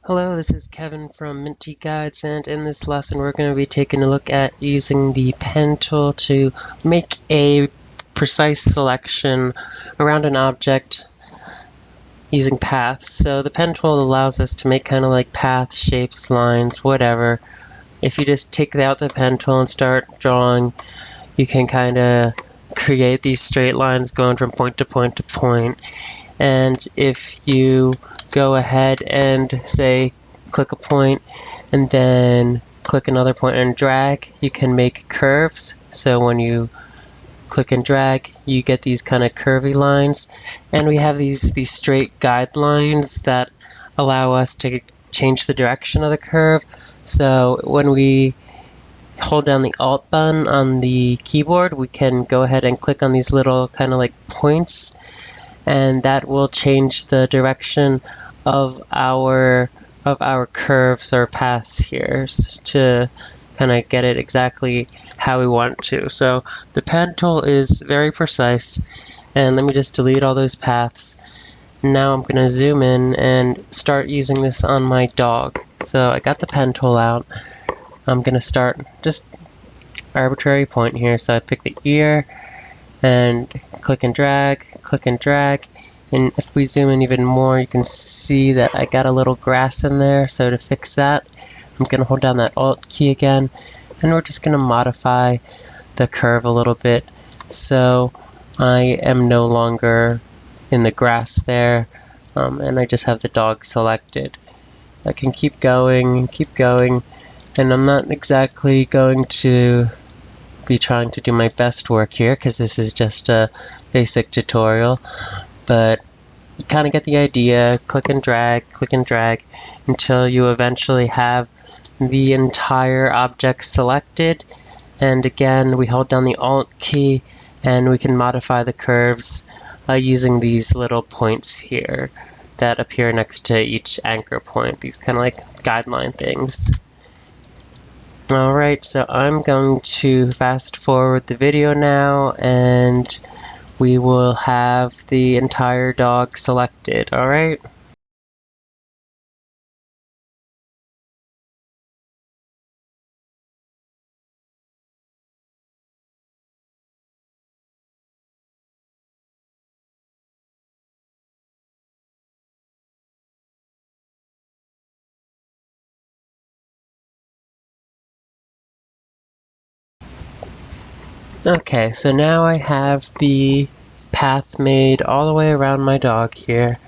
Hello, this is Kevin from Minty Guides, and in this lesson we're going to be taking a look at using the pen tool to make a precise selection around an object using paths. So the pen tool allows us to make kind of like paths, shapes, lines, whatever. If you just take out the pen tool and start drawing, you can kind of create these straight lines going from point to point to point. And if you go ahead and say click a point and then click another point and drag, you can make curves. So when you click and drag, you get these kind of curvy lines, and we have these straight guidelines that allow us to change the direction of the curve. So when we hold down the Alt button on the keyboard, we can go ahead and click on these little kind of like points, and that will change the direction of our curves or paths here to kind of get it exactly how we want to. So the pen tool is very precise, and let me just delete all those paths. Now I'm going to zoom in and start using this on my dog. So I got the pen tool out. I'm going to start just arbitrary point here. So I pick the ear and click and drag, and if we zoom in even more, you can see that I got a little grass in there. So to fix that, I'm going to hold down that Alt key again, and we're just going to modify the curve a little bit so I am no longer in the grass there, and I just have the dog selected. I can keep going, and I'm not exactly going to be trying to do my best work here because this is just a basic tutorial, but you kind of get the idea. Click and drag until you eventually have the entire object selected, and again we hold down the Alt key and we can modify the curves using these little points here that appear next to each anchor point, these kind of like guideline things. Alright, so I'm going to fast forward the video now, and we will have the entire dog selected. Alright? Okay, so now I have the path made all the way around my dog here.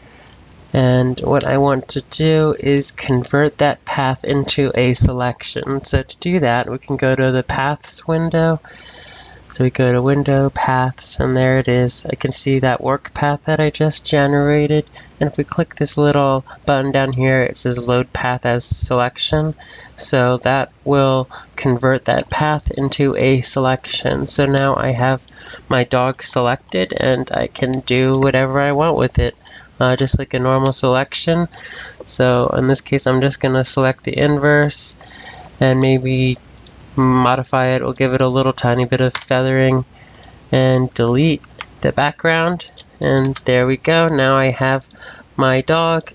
And what I want to do is convert that path into a selection. So to do that, we can go to the Paths window. So we go to Window, Paths, and there it is. I can see that work path that I just generated. And if we click this little button down here, it says Load Path as Selection. So that will convert that path into a selection. So now I have my dog selected, and I can do whatever I want with it. Just like a normal selection. So in this case, I'm just going to select the inverse and maybe modify it. We'll give it a little tiny bit of feathering and delete the background. And there we go. Now I have my dog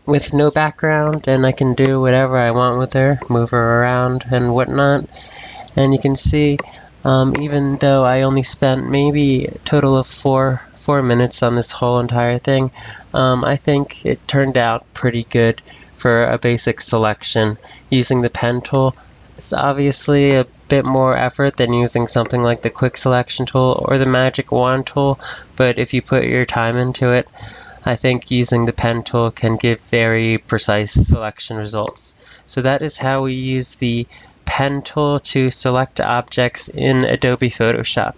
with no background, and I can do whatever I want with her, move her around and whatnot. And you can see even though I only spent maybe a total of four minutes on this whole entire thing, I think it turned out pretty good for a basic selection using the pen tool. It's obviously a bit more effort than using something like the quick selection tool or the magic wand tool, but if you put your time into it, I think using the pen tool can give very precise selection results. So that is how we use the pen tool to select objects in Adobe Photoshop.